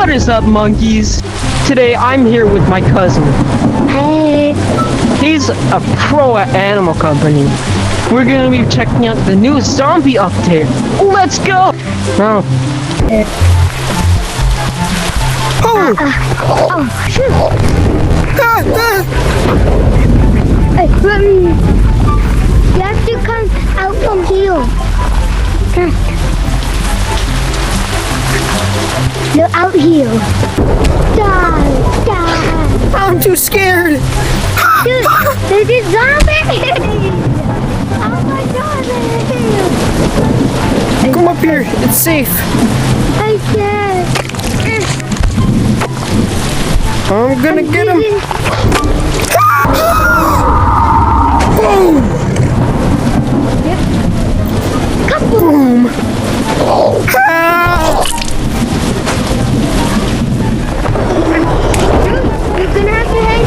What is up, monkeys? Today I'm here with my cousin. Hey. He's a pro at Animal Company. We're gonna be checking out the new zombie update. Let's go! Oh. Oh, shoot. Hey, you have to come out from here. You're out here. Die. I'm too scared! Dude, there's a zombie! Oh my god! Come up here, it's safe. I can't. I'm gonna get him. Boom! Boom! Ah! You're gonna have to hang.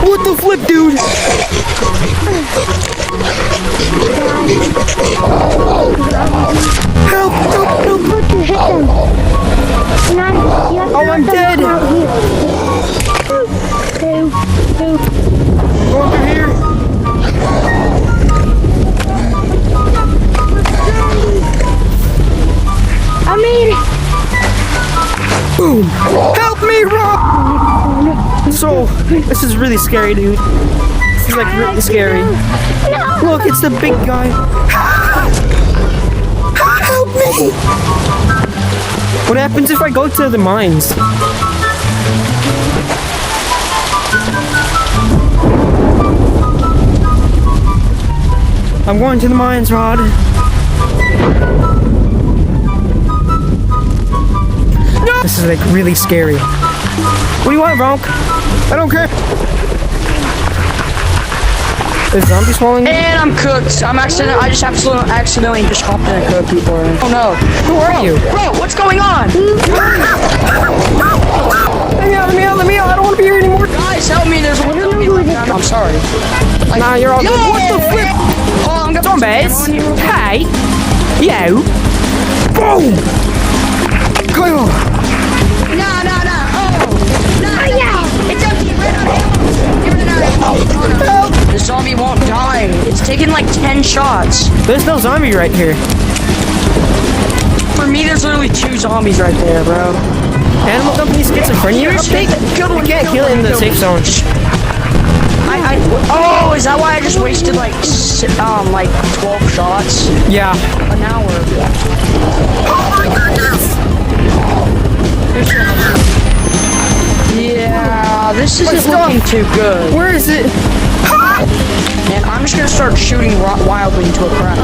What the flip, dude? Help! Help! Help! You have to hit them. Now, you have to Oh, I'm let them dead. come out here. Two. Go under here. I made it. Boom! Help me, Rob! So, this is really scary, dude. This is like really scary. No. Look, it's the big guy. Help me! What happens if I go to the mines? I'm going to the mines, Rod. No! This is like really scary. What do you want, Ronk? I don't care. Is zombies falling? And I'm cooked. I just accidentally just hopped in a cook before. Oh no. Who are you? Bro, what's going on? Let me out. I don't want to be here anymore. Guys, help me. There's one zombie left. I'm sorry. Nah, you're all good. Yo! What the flip? Oh, I'm gonna Zombies! Hey! Yo! Boom! Go! No. Oh! No, yeah! It's empty. Right on it. Give it an eye. Oh no. The zombie won't die. It's taken like 10 shots. There's no zombie right here. For me, there's literally 2 zombies right there, bro. Animal Company schizophrenia update? Good one. You can't kill it in the safe zone. Oh, is that why I just wasted like 12 shots? Yeah. An hour. Oh my goodness! Yeah, this isn't looking too good. Where is it? And I'm just gonna start shooting wildly into a crowd.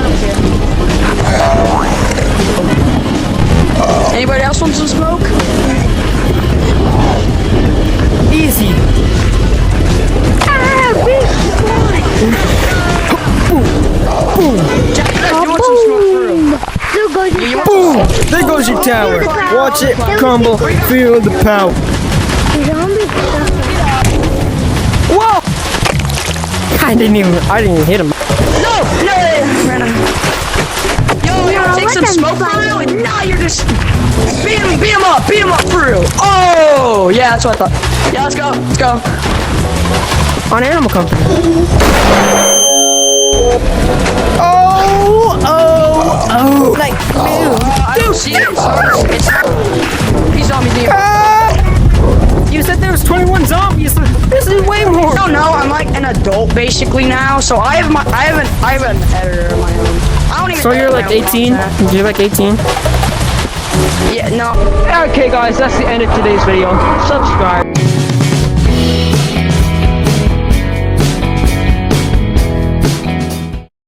Anybody else want some smoke? Easy. Boom. Jack, you want some smoke through? There goes your Boom! There goes your tower. Watch it crumble. Feel the power. zombie. Whoa! I didn't even hit him. No! Random. Yo, take some smoke for real? And now you're just beat him up for real. Oh, yeah, that's what I thought. Yeah, let's go. On Animal Company. Oh! Like, I don't see it. These zombies need. you said there was 21 zombies. This is way more. I don't know. I'm like an adult basically now, so I have an editor of my own. I don't even. So you're like 18? You're like 18? Yeah, no. Okay, guys, that's the end of today's video. Subscribe.